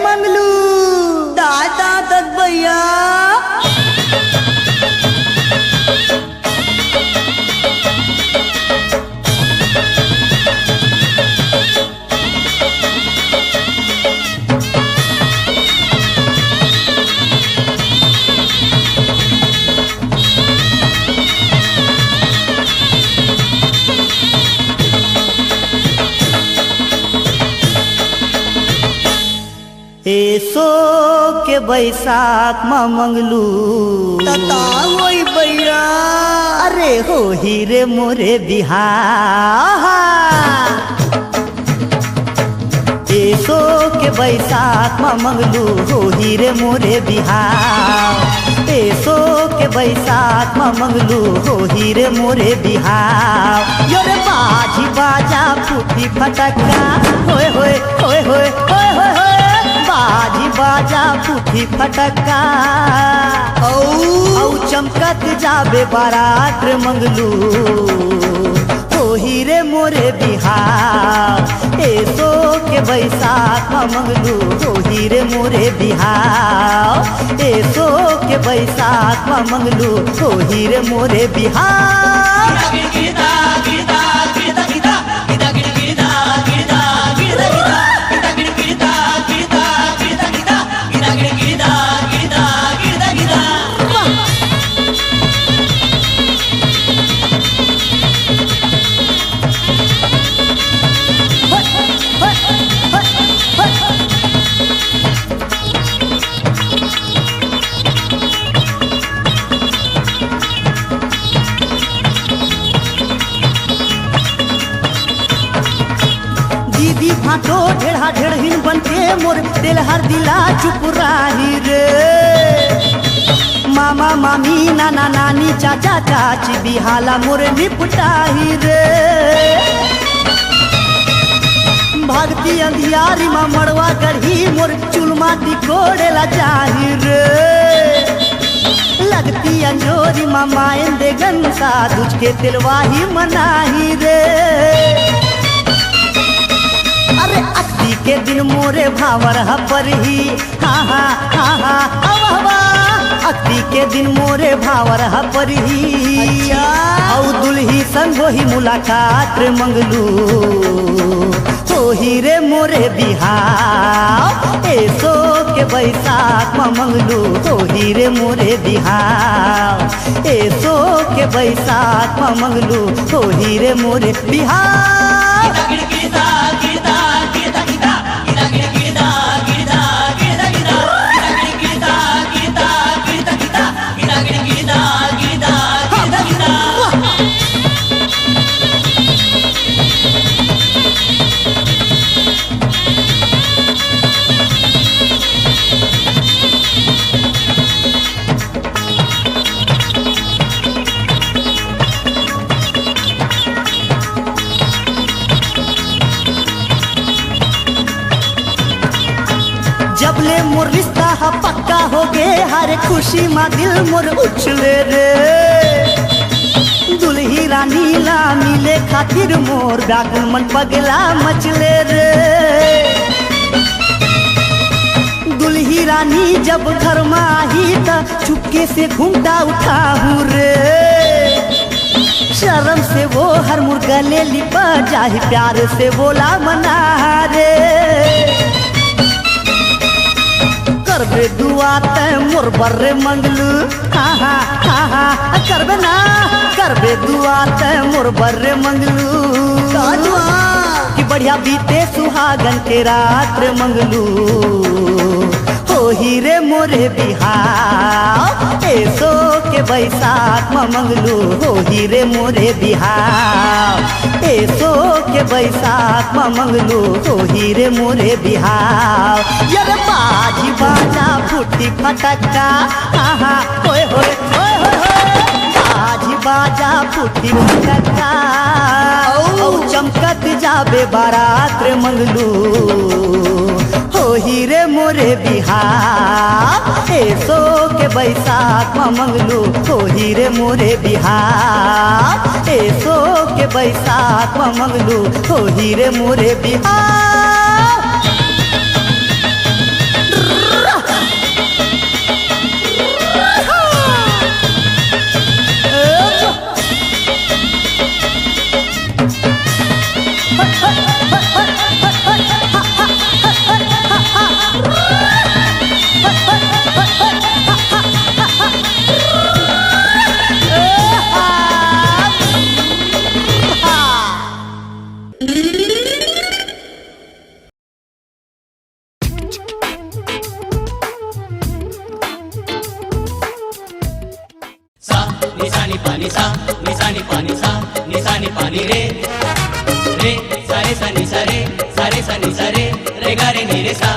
मंगलू दादा दत भैया। एसो के बैसाख में मंगलू वही भैया। अरे हो हीरे मोरे बिहार। एसो के बैसाख में मंगलू हो हीरे मोरे बिहार। एसो के बैसाख में मंगलू हो हीरे मोरे बिहार। योरे बाजी बाजा फूटी फटका होए होए होए होए होए होए होए। बाजी बाजा फूटी फटका औ चमकत जाबे बारात मंगलू हो हीरे मोरे बिहार। एसो के बैसाख में मंगलू हो हीरे मोरे बिहार। एसो के बैसाख में मंगलू हो हीरे मोरे बिहार। फाटो ढेढ़ा ढेढ़िन बनके मोर दिल हर दिला चुप रही रे। मामा मामी नाना नानी चाचा चाची बिहाला मोर निपटाही रे। भागती अंधियारी माँ मड़वा गढ़ी मोर चुलमा कोड़ेला जाही रे। लगती अंजोरी माँ मायन दे गंसा तुझ के तिलवाही मनाही रे। अरे अक्ति के दिन मोरे भावर हपर ही हा हा हा हा हवा। अक्ति के दिन मोरे भावर हपर ही औ दुल्ही संग ही मुलाकात मंगलू हो हीरे मोरे बिहार। एसो के बैसाख में मंगलू हो हीरे मोरे बिहार। एसो के बैसाख में मंगलू हो हीरे मोरे बिहार। जबले मोर रिश्ता हा पक्का हो गे हर खुशी माँ दिल मोर उछले रे। दुल्ही रानी ला मिले खातिर मोर व्याकुल मन पगला मचले रे। दुल्ही रानी जब घर में आई त चुपके से घूमता उठाहू रे। शर्म से वो हर मुर्गा ले लिपा जाहि प्यार से बोला मना रे। करबे दुआ ते मोर बर्रे मंगलू हा हा हा हा। करबे ना करबे दुआ ते मोर बर्रे मंगलू कि बढ़िया बीते सुहागन के रात मंगलू हो हीरे मोरे बिहार। एसो के बैसाख में मंगलू हो हीरे मोरे बिहार। एसो के बैसाख में मंगलू हो हीरे मोरे बिहार। यार बाजी बाजा फूटी फटका हा हा होए होए होए होए होए। बाजी बाजा फूटी फटका औ चमकत जाबे बारात मंगलू हो हीरे मोरे बिहार। एसो के बैसाख में मंगलू हो हीरे मोरे बिहार। एसो के बैसाख में मंगलू हो हीरे मोरे बिहार। निसानी पानी सा निसानी पानी सा निसानी पानी रे रे सारे सा नि सा रे रे गा रे नि रे सा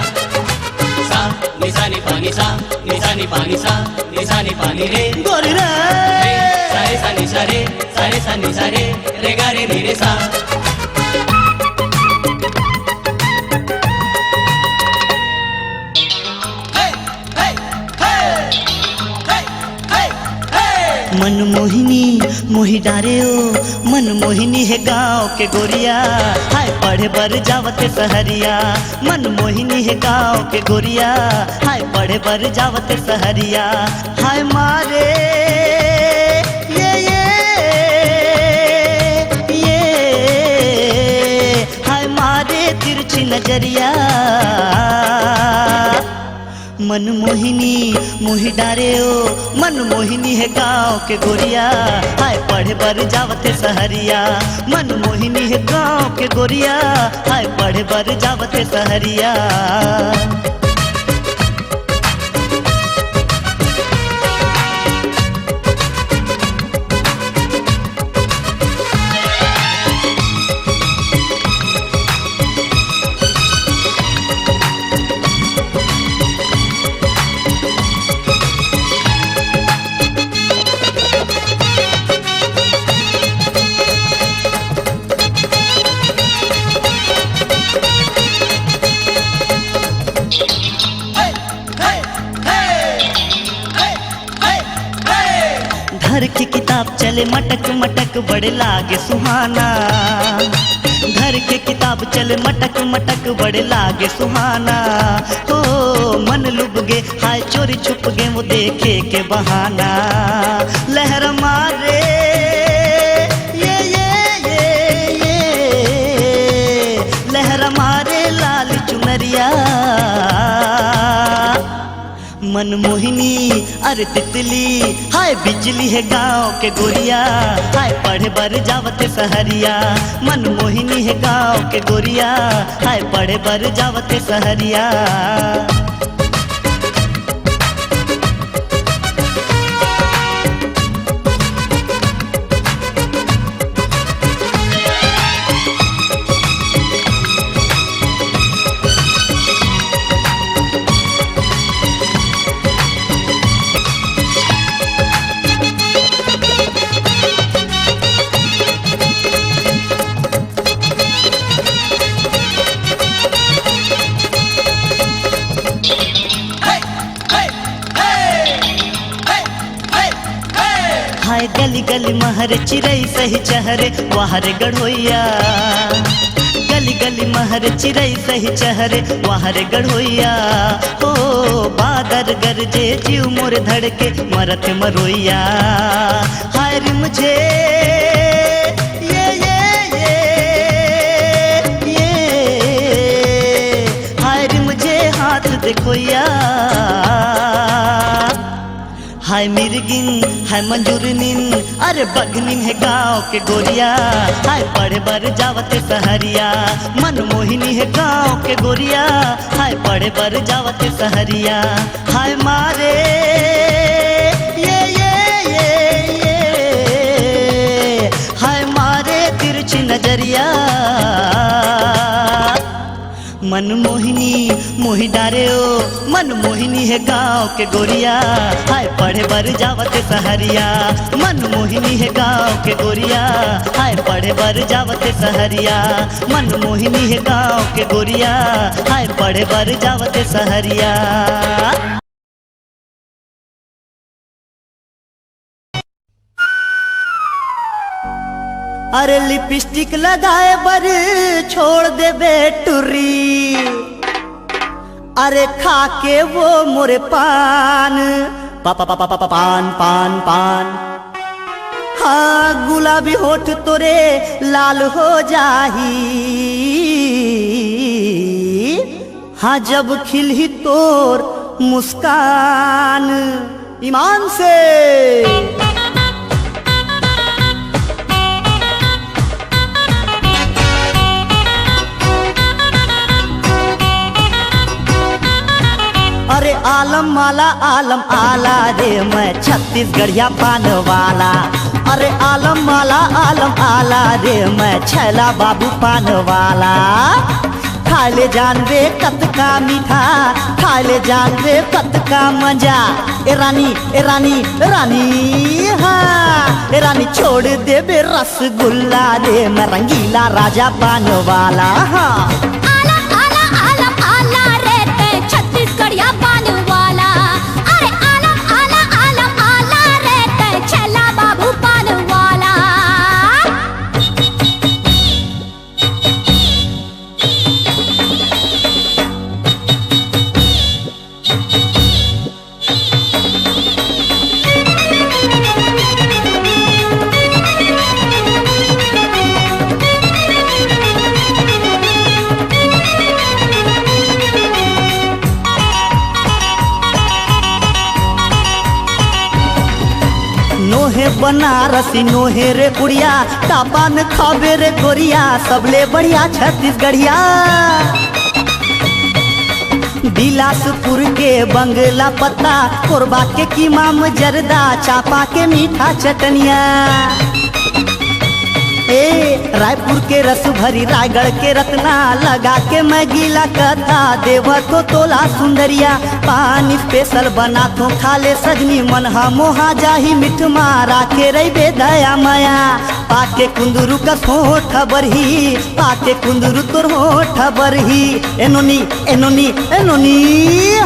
निसानी पानी सा निसानी पानी सा निसानी पानी रे गोरी रे सारे सा नि सा रे गा रे नि रे सा मन मोहिनी मोहि डारे ओ मन मोहिनी है गाँव के गोरिया हाय पढ़े बर जावते सहरिया मन मोहिनी है गाँव के गोरिया हाय पढ़े बर जावते सहरिया हाय मारे ये हाय मारे तिरछी नजरिया मन मोहिनी मोहि डारे ओ मन मोहिनी है गाँव के गोरिया हाय पढ़े बर जावते सहरिया मन मोहिनी है गाँव के गोरिया हाय पढ़े बर जावते सहरिया घर की किताब चले मटक मटक बड़े लागे सुहाना घर के किताब चले मटक मटक बड़े लागे सुहाना हो मन लुभ गे हाय चोरी छुप गे वो देखे के बहाना लहर मारे ये लहर मारे लाल चुनरिया मन मोहिनी अरे तितली हाय बिजली है गाँव के गोरिया हाय पढ़े बर जावते सहरिया मन मोहिनी है गाँव के गोरिया हाय पढ़े बर जावते सहरिया हाय गली गली महर चिरई सही चहरे वाहरे गढ़ोइया गली गली महर चिरई सही चहरे वाहरे गढ़ोइया हो बादर गरजे जीव मोर धड़के मरत मरोइया हाय रे मुझे हाय रे मुझे हाथ देखोइया हाय मिर्गिन हाय मंजूरनिन अरे बगनिन है गाँव के गोरिया हाय पढ़े बर जावते सहरिया मन मोहिनी है गाँव के गोरिया हाय पढ़े बर जावते सहरिया हाय मारे ये हाय मारे तिरछी नजरिया मन मोहिनी मोहि डारे ओ मन मोहिनी है गाँव के गोरिया हाय पढ़े बर जावते सहरिया मन मोहिनी है गाँव के गोरिया हाय पढ़े बर जावते सहरिया मन मोहिनी है गाँव के गोरिया हाय पढ़े बर जावते सहरिया अरे लिपस्टिक लगाए बर छोड़ दे बेटुरी अरे खा के वो मोरे पान पापा पापा पापा पान पान पान हाँ गुलाबी होठ तोरे लाल हो जाही हाँ जब खिलही तोर मुस्कान ईमान से अरे आलम आला रे मैं छत्तीसगढ़िया पान वाला। अरे आलम आला रे मैं छैला बाबू पान वाला। खा ले जान रे कतका मीठा, खा ले जान रे कतका मजा। ए रानी ए रानी ए रानी, हाँ ए रानी छोड़ दे बे रसगुल्ला रे मैं रंगीला राजा पान वाला। हाँ छत्तीसगढ़िया पान वाला। अरे आलम आला रे ते छैला बाबू पान वाला। नोहे बनारसी नोहे रे गुड़िया, कापान खाबे रे गोरिया, सबले बढ़िया छत्तीसगढ़िया। बिलासपुर के बंगला पत्ता, कोरबा के कीमाम जरदा, चापा के मीठा चटनिया। ए रायपुर के रस भरी, रायगढ़ के रत्ना, लगा के मैं गीला कथा, देवा तो तोला सुंदरिया। पानी स्पेशल बना तो खा ले सजनी, मन मोहा जाही मिठ मारा के रही बेदया माया। पाके कुंदरू का होठ बरही, पाके कुंदरू तोर होठ बरही। एनोनी एनोनी एनोनी,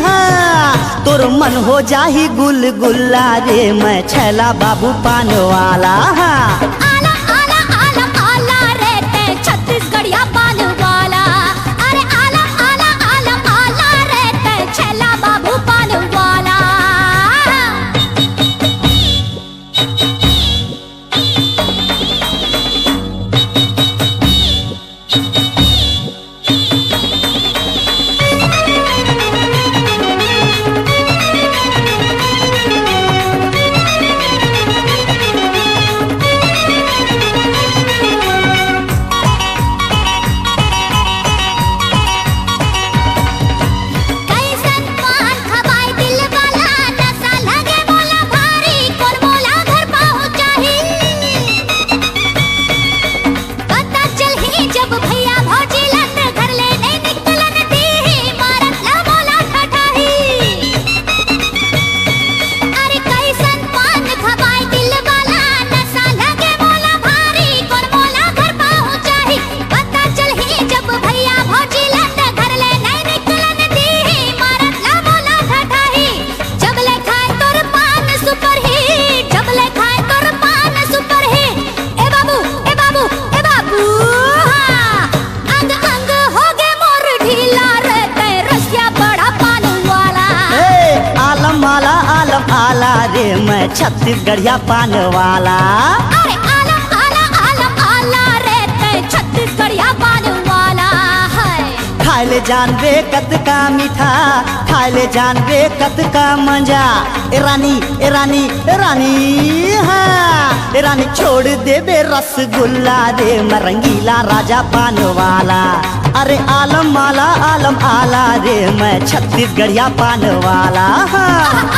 हाँ तोर मन हो जाही गुल गुल्ला रे मैं छैला बाबू पान वाला। हाँ छत्तीसगढ़िया पान वाला। अरे आलम आला रे ते छैला बाबू पान वाला। आला रे मैं छत्तीसगढ़िया पान वाला। अरे आलम आला रे ते छत्तीसगढ़िया पान वाला है। खाए ले जान रे कतका मीठा, खाए ले जान रे कतका मजा। ए रानी ए रानी ए रानी, हाँ ए रानी छोड़ दे बे रसगुल्ला रे मैं रंगीला राजा पान वाला। अरे आलम आला रे मैं छत्तीसगढ़िया पान वाला। हाँ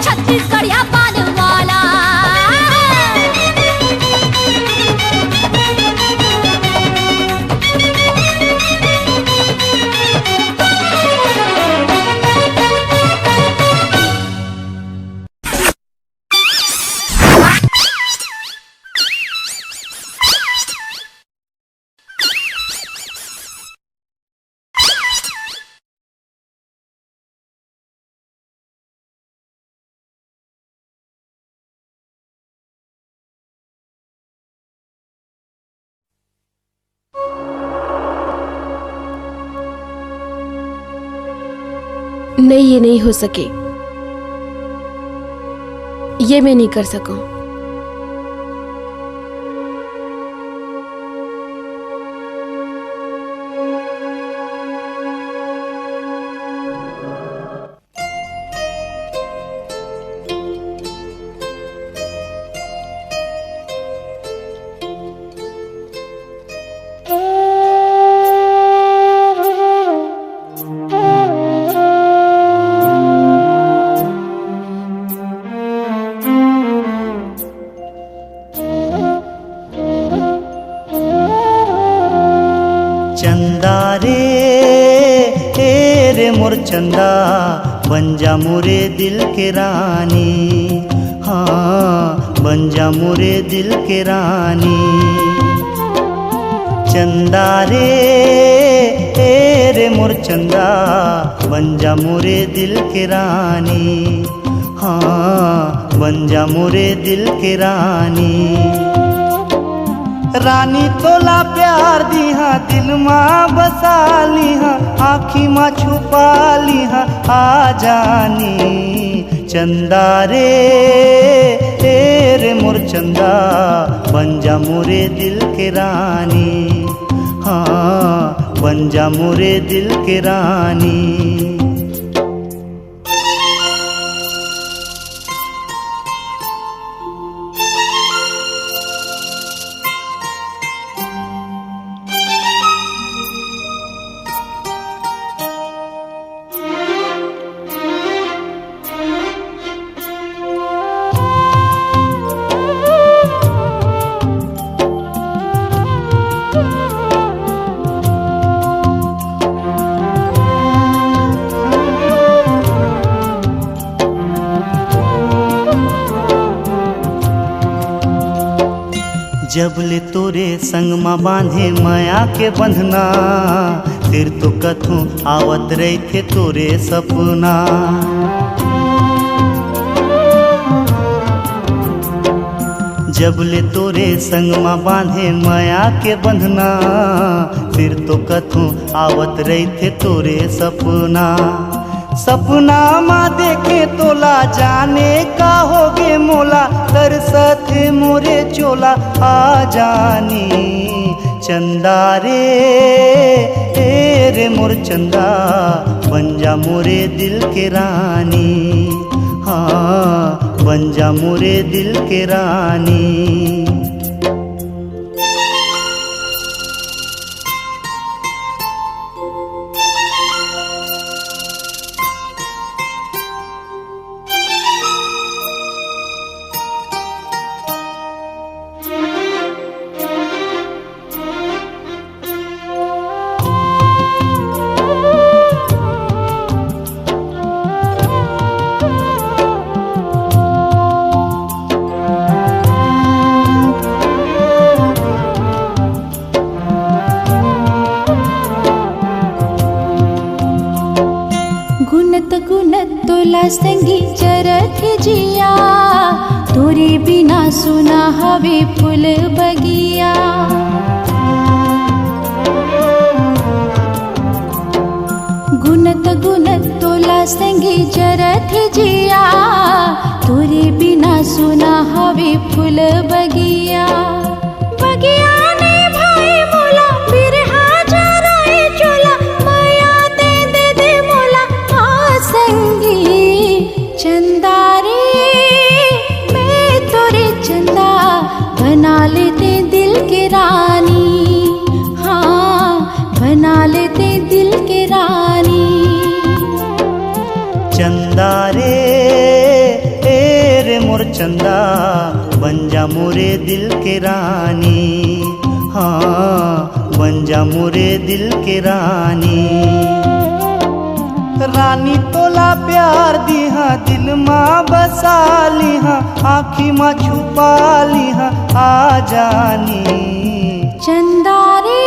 छत्तीसगढ़िया पान वाला। नहीं, ये नहीं हो सके, ये मैं नहीं कर सकूं। मोर चंदा बन जा मोरे दिल के रानी, हाँ बन जा मोरे दिल के रानी। चंदा रे रे मोर चंदा बन जा मोरे दिल के रानी, हाँ बन जा मोरे दिल के रानी। रानी तोला प्यार दीहा दिल माँ बसा लीहा, आँखी माँ छुपा लीहा आ जानी। चंदा रे रे मोर चंदा बन जा मोरे दिल के रानी, हाँ बन जा मोरे दिल के रानी। जबले तोरे संग माँ बांधे माया के बंधना, फिर तो कथू आवत रही थे तोरे सपना। जबले तोरे संग माँ बांधे माया के बंधना, फिर तो कथू आवत रही थे तोरे सपना। सपना माँ देखे तोला जाने का होगे मोला, तरसत मोरे चोला आ जानी। चंदा रे रे मोर चंदा बन जा मोरे दिल के रानी, हाँ बन जा मोरे दिल के रानी। तोला संगी चरत जिया, तोरे बिना सुना हवे फूल बगिया। गुनत गुनत तोला संगी चरत जिया, तोरे बिना सुना हवे फूल बगिया। बगिया ने भाई मोला बिरहा जराए चोला, माया दे दे दे मोला आ संगी। चंदा रे मैं तोरे चंदा बना लेते दिल के रानी, हाँ बना लेते दिल के रानी। चंदा रे रे मोर चंदा बन जा मोरे दिल के रानी, हाँ बन जा मोरे दिल के रानी। रानी तोला प्यार दीहा दिल माँ बसा लीहा, आँखी माँ छुपा लीहा आ जानी। चंदा रे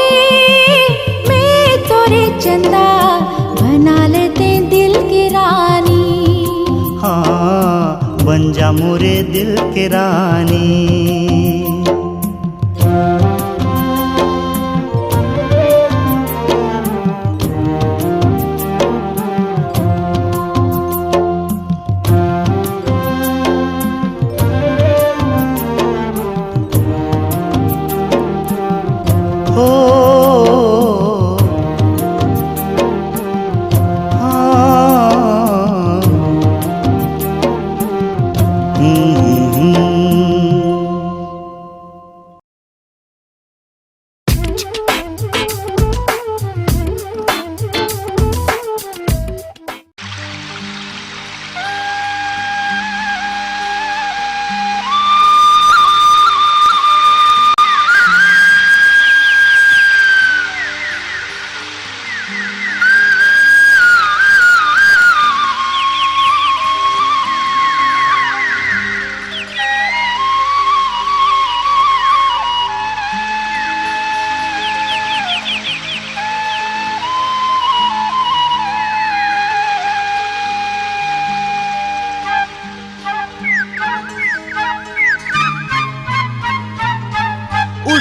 मैं तोरे चंदा बना लेते दिल के रानी, हाँ बन जा मोरे दिल के रानी।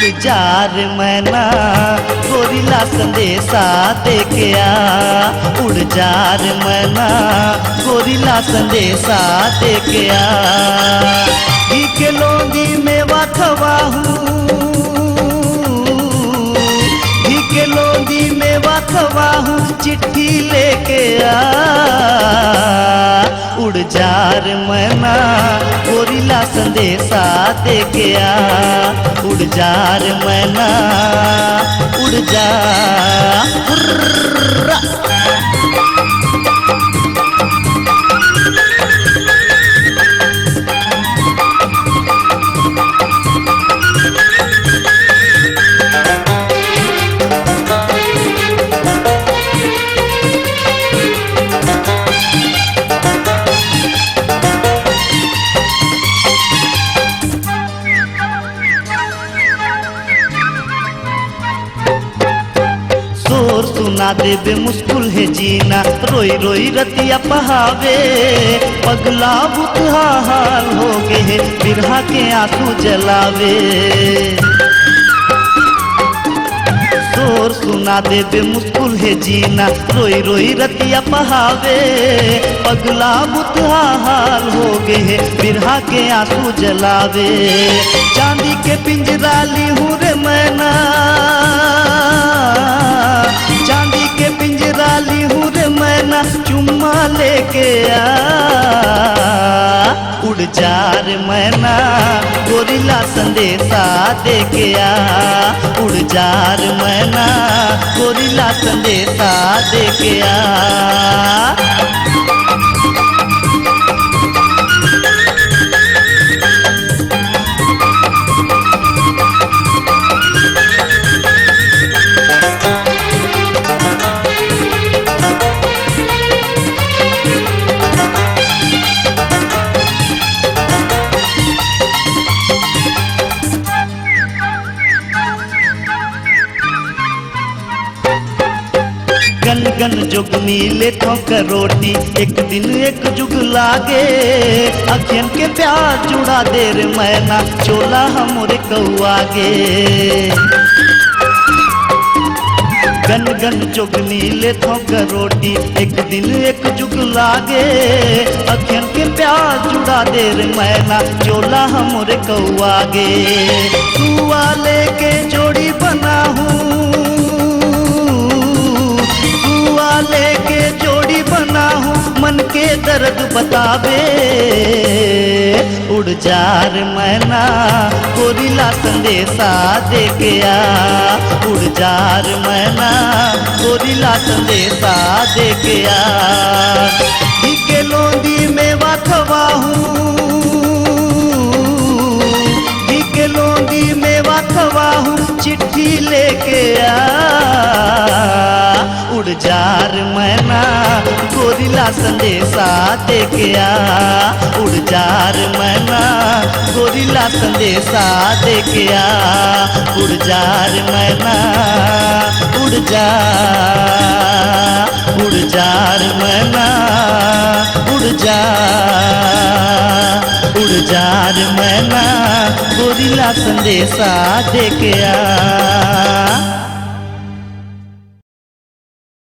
उड़ जा रे मैना गोरिला संदेशा दे के आ, उड़ जा रे मैना गोरिला संदेशा दे के आ। घी के लोंगी मेवा खवाहूँ, घी के लोंगी मेवा खवाहूँ, चिट्ठी लेके आ, उड़ जा रे मैना गोरिला संदेशा दे के आ, उड़ जा रे मैना उड़ जा। हुर्रा। शोर सुना देवे मुश्किल है जीना, रोई रोई रतिया पहावे, पगला बुतहा हाल हो गए है, बिरहा के आंसू जलावे। शोर सुना देवे मुश्किल है जीना, रोई रोई रतिया पहावे, पगला बुतहा हाल हो गए है, बिरहा के आंसू जलावे। चांदी के पिंजरा ली हूँ रे मैना, चांदी के पिंजरा ली हूँ रे मैना, चुम्मा लेके आ, उड़ जा रे मैना गोरिला संदेशा दे के आ, उड़ जा रे मैना गोरिला संदेशा दे के आ। गन गन जोगनी ले ठोकर रोटी, एक दिन एक जुग लागे, अखियन के प्यार जुड़ा दे रे मैना, चोला हमरे कौआगे। गन गन जोगनी ले ठोकर रोटी, एक दिन एक जुग लागे, अखियन के प्यार जुड़ा दे रे मैना, चोला हमरे कौआगे। सुआ लेके जोड़ी बनाहूँ, लेके जोड़ी बना हूँ, मन के दर्द बतावे, उड़ जा रे मैना गोरिला संदेशा दे के आ, उड़ जा रे मैना गोरिला संदेशा दे के आ। घी के लोंदी मेवा खवाहूँ, घी के लोंदी मेवा खवाहूँ, चिट्ठी लेके आ, उड़ जा रे मैना गोरिला संदेशा दे के आ, उड़ जा रे मैना गोरिला संदेशा दे के आ, उड़ जा रे मैना उड़ जा, उड़ जा रे मैना उड़ जा, उड़ जा रे मैना गोरिला संदेशा दे के आ।